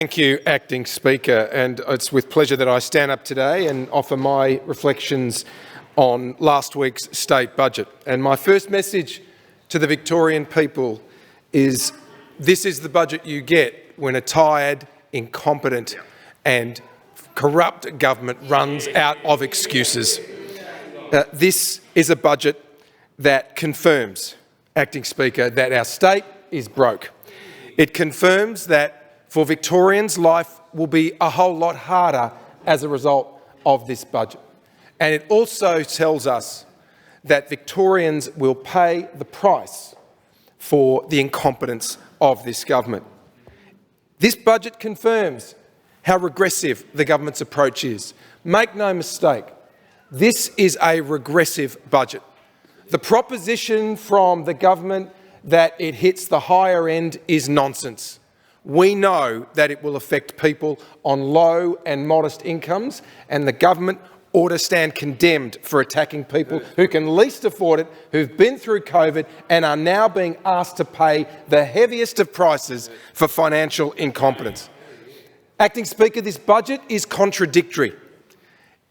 Thank you, Acting Speaker, and it's with pleasure that I stand up today and offer my reflections on last week's state budget. And my first message to the Victorian people is this is the budget you get when a tired, incompetent and corrupt government runs out of excuses. This is a budget that confirms, Acting Speaker, that our state is broke. It confirms that for Victorians, life will be a whole lot harder as a result of this budget. And it also tells us that Victorians will pay the price for the incompetence of this government. This budget confirms how regressive the government's approach is. Make no mistake, this is a regressive budget. The proposition from the government that it hits the higher end is nonsense. We know that it will affect people on low and modest incomes, and the government ought to stand condemned for attacking people who can least afford it, who've been through COVID and are now being asked to pay the heaviest of prices for financial incompetence. Acting Speaker, this budget is contradictory.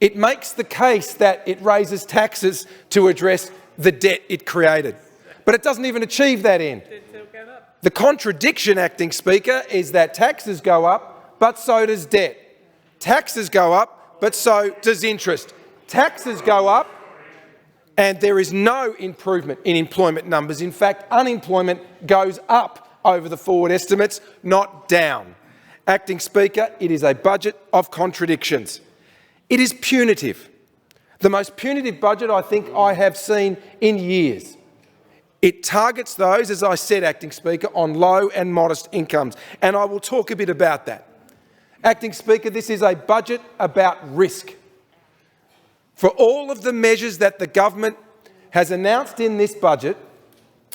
It makes the case that it raises taxes to address the debt it created, but it doesn't even achieve that end. The contradiction, Acting Speaker, is that taxes go up, but so does debt. Taxes go up, but so does interest. Taxes go up, and there is no improvement in employment numbers. In fact, unemployment goes up over the forward estimates, not down. Acting Speaker, it is a budget of contradictions. It is punitive. The most punitive budget I think I have seen in years. It targets those, as I said, Acting Speaker, on low and modest incomes, and I will talk a bit about that. Acting Speaker, this is a budget about risk. For all of the measures that the government has announced in this budget,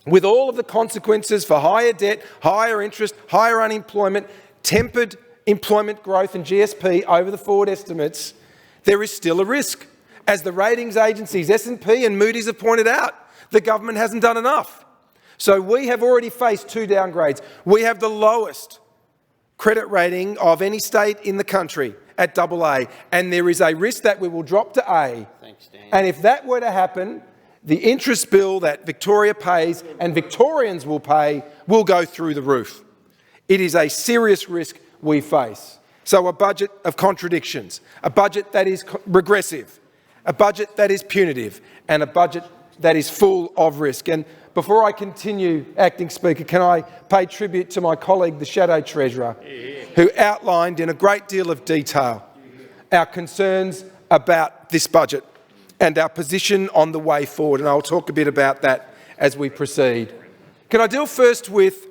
with all of the consequences for higher debt, higher interest, higher unemployment, tempered employment growth and GSP over the forward estimates, there is still a risk. As the ratings agencies S&P and Moody's have pointed out, the government hasn't done enough. So we have already faced 2 downgrades. We have the lowest credit rating of any state in the country at AA, and there is a risk that we will drop to A. Thanks, Dan. And if that were to happen, the interest bill that Victoria pays and Victorians will pay will go through the roof. It is a serious risk we face. So a budget of contradictions, a budget that is regressive, a budget that is punitive, and a budget that is full of risk. And before I continue, Acting Speaker, can I pay tribute to my colleague, the Shadow Treasurer, who outlined in a great deal of detail our concerns about this budget and our position on the way forward. And I'll talk a bit about that as we proceed. Can I deal first with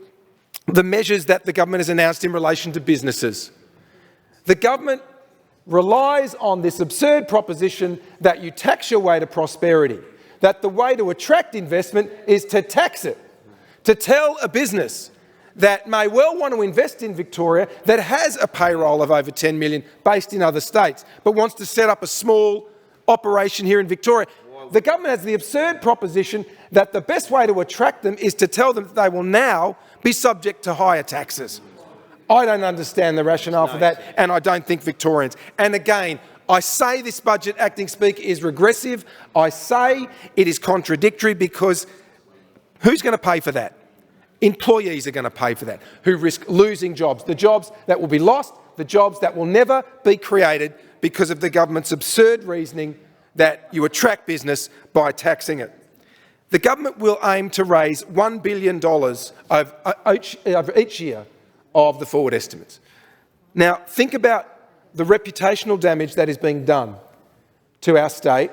the measures that the government has announced in relation to businesses? The government relies on this absurd proposition that you tax your way to prosperity, that the way to attract investment is to tax it, to tell a business that may well want to invest in Victoria, that has a payroll of over 10 million based in other states, but wants to set up a small operation here in Victoria. The government has the absurd proposition that the best way to attract them is to tell them that they will now be subject to higher taxes. I don't understand the rationale for that, and I don't think Victorians. And again, I say this budget, Acting Speaker, is regressive. I say it is contradictory because who's going to pay for that? Employees are going to pay for that, who risk losing jobs, the jobs that will be lost, the jobs that will never be created because of the government's absurd reasoning that you attract business by taxing it. The government will aim to raise $1 billion over each year of the forward estimates. Now, think about the reputational damage that is being done to our state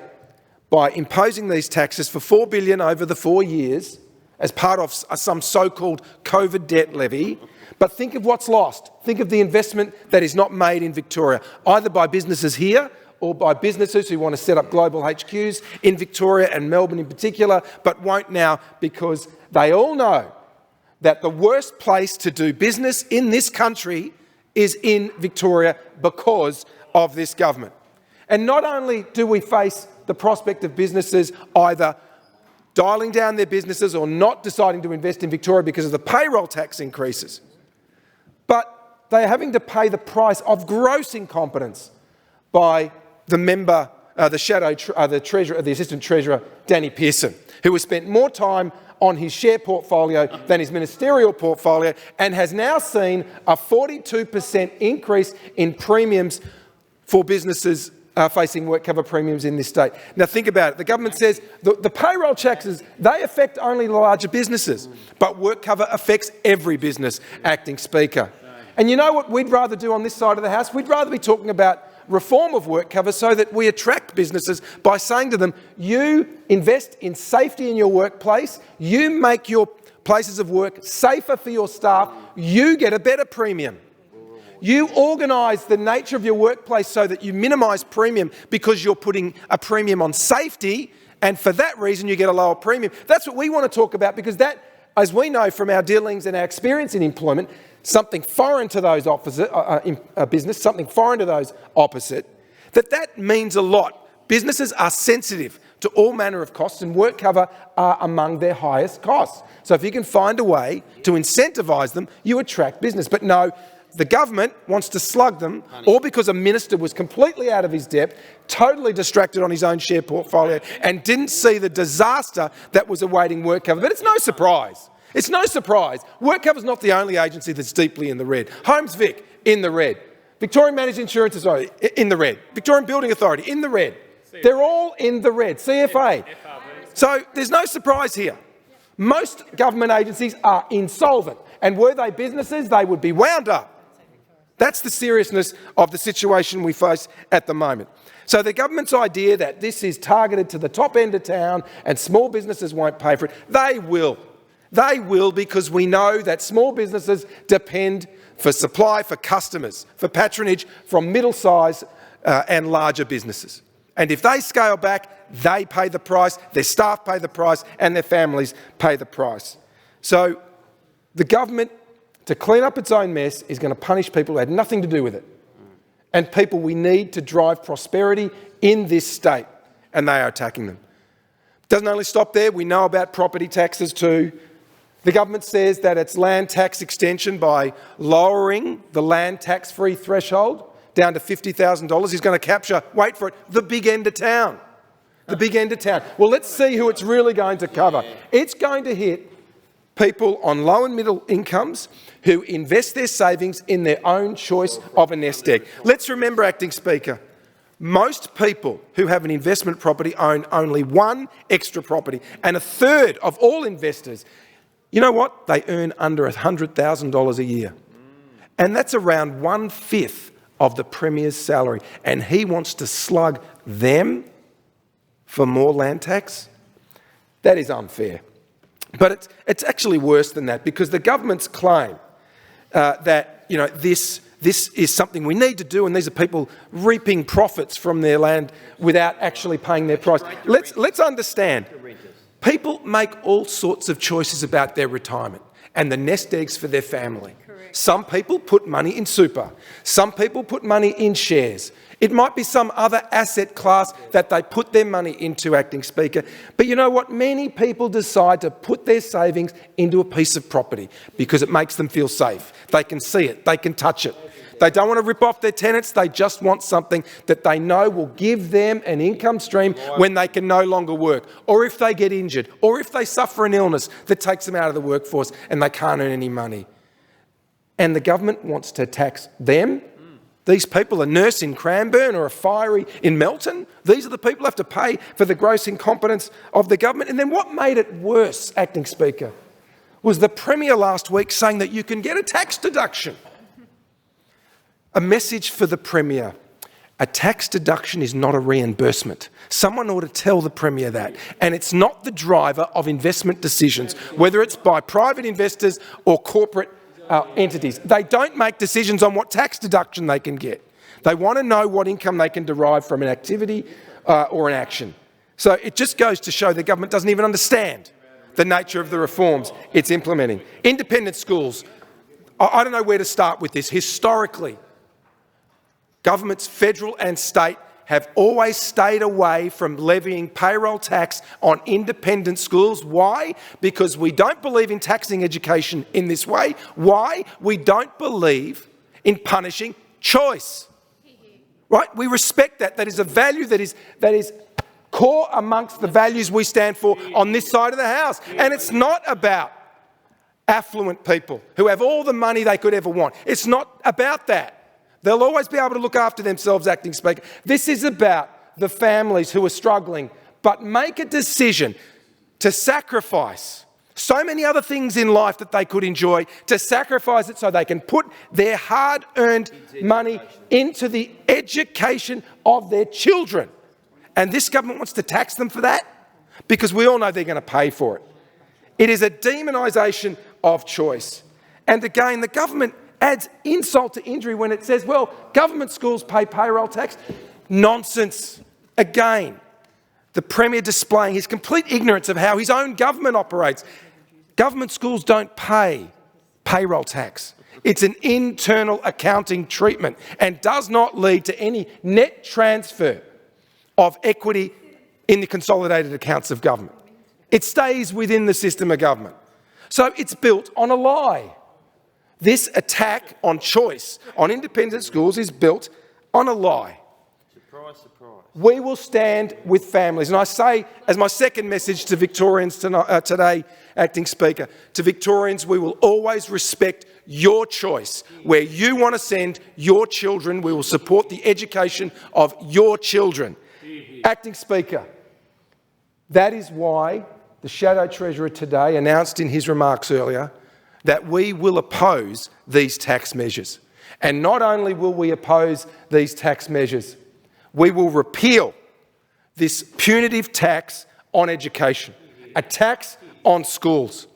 by imposing these taxes for $4 billion over the 4 years as part of some so-called COVID debt levy. But think of what's lost. Think of the investment that is not made in Victoria, either by businesses here or by businesses who want to set up global HQs in Victoria and Melbourne in particular, but won't now because they all know that the worst place to do business in this country is in Victoria because of this government. And not only do we face the prospect of businesses either dialing down their businesses or not deciding to invest in Victoria because of the payroll tax increases, but they are having to pay the price of gross incompetence by the member, the Assistant Treasurer, Danny Pearson, who has spent more time on his share portfolio than his ministerial portfolio and has now seen a 42% increase in premiums for businesses facing work cover premiums in this state. Now think about it. The government says the payroll taxes, they affect only the larger businesses, but work cover affects every business, Acting Speaker. And you know what we'd rather do on this side of the House? We'd rather be talking about reform of work cover so that we attract businesses by saying to them, you invest in safety in your workplace, you make your places of work safer for your staff, you get a better premium. You organise the nature of your workplace so that you minimise premium because you're putting a premium on safety, and for that reason you get a lower premium. That's what we want to talk about, because that, as we know from our dealings and our experience in employment, something foreign to those opposite business, something foreign to those opposite, that means a lot. Businesses are sensitive to all manner of costs, and work cover are among their highest costs. So if you can find a way to incentivise them, you attract business. But no, the government wants to slug them, all because a minister was completely out of his depth, totally distracted on his own share portfolio, and didn't see the disaster that was awaiting work cover. But it's no surprise. It's no surprise. Work cover's not the only agency that's deeply in the red. Homes Vic, in the red. Victorian Managed Insurance Authority, in the red. Victorian Building Authority, in the red. They're all in the red. CFA. So there's no surprise here. Most government agencies are insolvent, and were they businesses, they would be wound up. That's the seriousness of the situation we face at the moment. So the government's idea that this is targeted to the top end of town and small businesses won't pay for it, they will. They will, because we know that small businesses depend for supply, for customers, for patronage from middle-sized and larger businesses. And if they scale back, they pay the price, their staff pay the price, and their families pay the price. So the government, to clean up its own mess, is going to punish people who had nothing to do with it, and people we need to drive prosperity in this state, and they are attacking them. Doesn't only stop there. We know about property taxes too. The government says that its land tax extension, by lowering the land tax-free threshold down to $50,000, is going to capture, wait for it, the big end of town. The big end of town. Well, let's see who it's really going to cover. It's going to hit people on low and middle incomes who invest their savings in their own choice of a nest egg. Let's remember, Acting Speaker, most people who have an investment property own only one extra property, and a third of all investors, you know what? They earn under $100,000 a year. And that's around 1/5 of the Premier's salary. And he wants to slug them for more land tax? That is unfair. But it's actually worse than that, because the government's claim that, you know, this is something we need to do, and these are people reaping profits from their land without actually paying their price. Let's understand. People make all sorts of choices about their retirement and the nest eggs for their family. Correct. Some people put money in super. Some people put money in shares. It might be some other asset class that they put their money into, Acting Speaker. But you know what? Many people decide to put their savings into a piece of property because it makes them feel safe. They can see it. They can touch it. They don't want to rip off their tenants. They just want something that they know will give them an income stream when they can no longer work, or if they get injured, or if they suffer an illness that takes them out of the workforce and they can't earn any money. And the government wants to tax them. These people, a nurse in Cranbourne or a fiery in Melton, these are the people who have to pay for the gross incompetence of the government. And then what made it worse, Acting Speaker, was the Premier last week saying that you can get a tax deduction. A message for the Premier. A tax deduction is not a reimbursement. Someone ought to tell the Premier that. And it's not the driver of investment decisions, whether it's by private investors or corporate entities. They don't make decisions on what tax deduction they can get. They want to know what income they can derive from an activity or an action. So it just goes to show the government doesn't even understand the nature of the reforms it's implementing. Independent schools. I don't know where to start with this. Historically, governments, federal and state, have always stayed away from levying payroll tax on independent schools. Why? Because we don't believe in taxing education in this way. Why? We don't believe in punishing choice. Right? We respect that. That is a value that is core amongst the values we stand for on this side of the house. And it's not about affluent people who have all the money they could ever want. It's not about that. They'll always be able to look after themselves, Acting Speaker. This is about the families who are struggling, but make a decision to sacrifice so many other things in life that they could enjoy, to sacrifice it so they can put their hard-earned money into the education of their children. And this government wants to tax them for that because we all know they're going to pay for it. It is a demonisation of choice. And again, the government adds insult to injury when it says, well, government schools pay payroll tax. Nonsense. Again, the Premier displaying his complete ignorance of how his own government operates. Government schools don't pay payroll tax. It's an internal accounting treatment and does not lead to any net transfer of equity in the consolidated accounts of government. It stays within the system of government. So it's built on a lie. This attack on choice, on independent schools, is built on a lie. Surprise, surprise. We will stand with families. And I say, as my second message to Victorians today, Acting Speaker, to Victorians, we will always respect your choice. Where you want to send your children, we will support the education of your children. Acting Speaker, that is why the Shadow Treasurer today announced in his remarks earlier that we will oppose these tax measures. And not only will we oppose these tax measures, we will repeal this punitive tax on education, a tax on schools.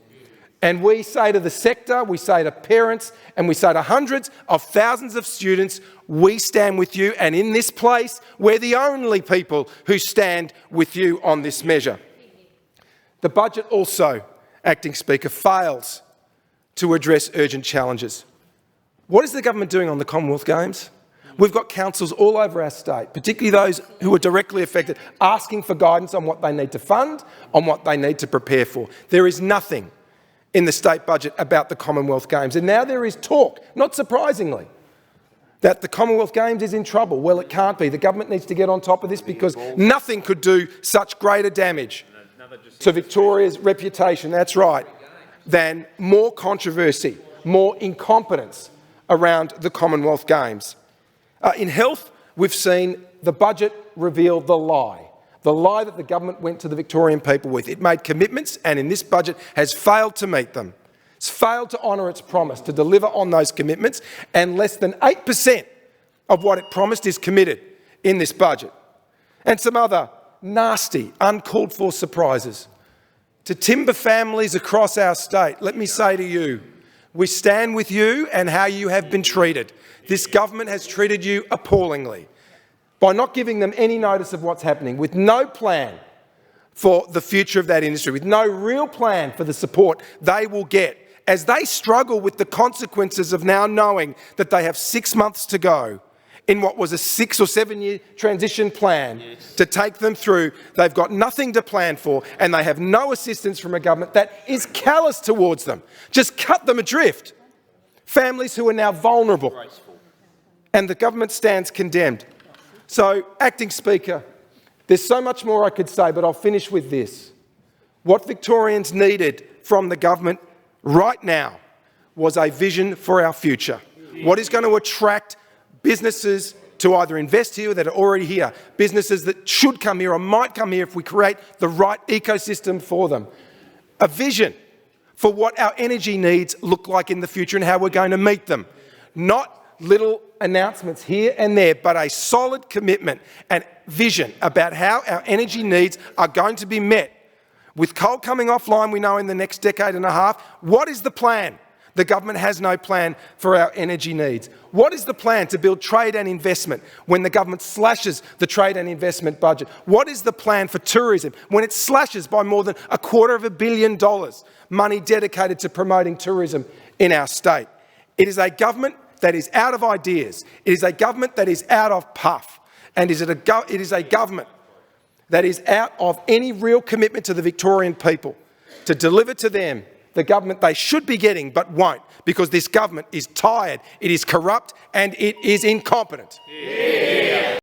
And we say to the sector, we say to parents, and we say to hundreds of thousands of students, we stand with you, and in this place, we're the only people who stand with you on this measure. The budget also, Acting Speaker, fails to address urgent challenges. What is the government doing on the Commonwealth Games? We've got councils all over our state, particularly those who are directly affected, asking for guidance on what they need to fund, on what they need to prepare for. There is nothing in the state budget about the Commonwealth Games. And now there is talk, not surprisingly, that the Commonwealth Games is in trouble. Well, it can't be. The government needs to get on top of this because nothing could do such greater damage to Victoria's reputation, that's right, than more controversy, more incompetence around the Commonwealth Games. In health, we've seen the budget reveal the lie that the government went to the Victorian people with. It made commitments and in this budget has failed to meet them. It's failed to honour its promise to deliver on those commitments, and less than 8% of what it promised is committed in this budget. And some other nasty, uncalled for surprises. To timber families across our state, let me say to you, we stand with you and how you have been treated. This government has treated you appallingly by not giving them any notice of what's happening, with no plan for the future of that industry, with no real plan for the support they will get as they struggle with the consequences of now knowing that they have 6 months to go in what was a 6 or 7 year transition plan to take them through. They've got nothing to plan for and they have no assistance from a government that is callous towards them. Just cut them adrift. Families who are now vulnerable. And the government stands condemned. So, Acting Speaker, there's so much more I could say, but I'll finish with this. What Victorians needed from the government right now was a vision for our future. What is going to attract businesses to either invest here that are already here, businesses that should come here or might come here if we create the right ecosystem for them. A vision for what our energy needs look like in the future and how we're going to meet them. Not little announcements here and there, but a solid commitment and vision about how our energy needs are going to be met. With coal coming offline, we know in the next decade and a half, what is the plan? The government has no plan for our energy needs. What is the plan to build trade and investment when the government slashes the trade and investment budget? What is the plan for tourism when it slashes by more than $250 million money dedicated to promoting tourism in our state? It is a government that is out of ideas. It is a government that is out of puff. And it is a government that is out of any real commitment to the Victorian people to deliver to them the government they should be getting but won't, because this government is tired, it is corrupt and it is incompetent. Yeah.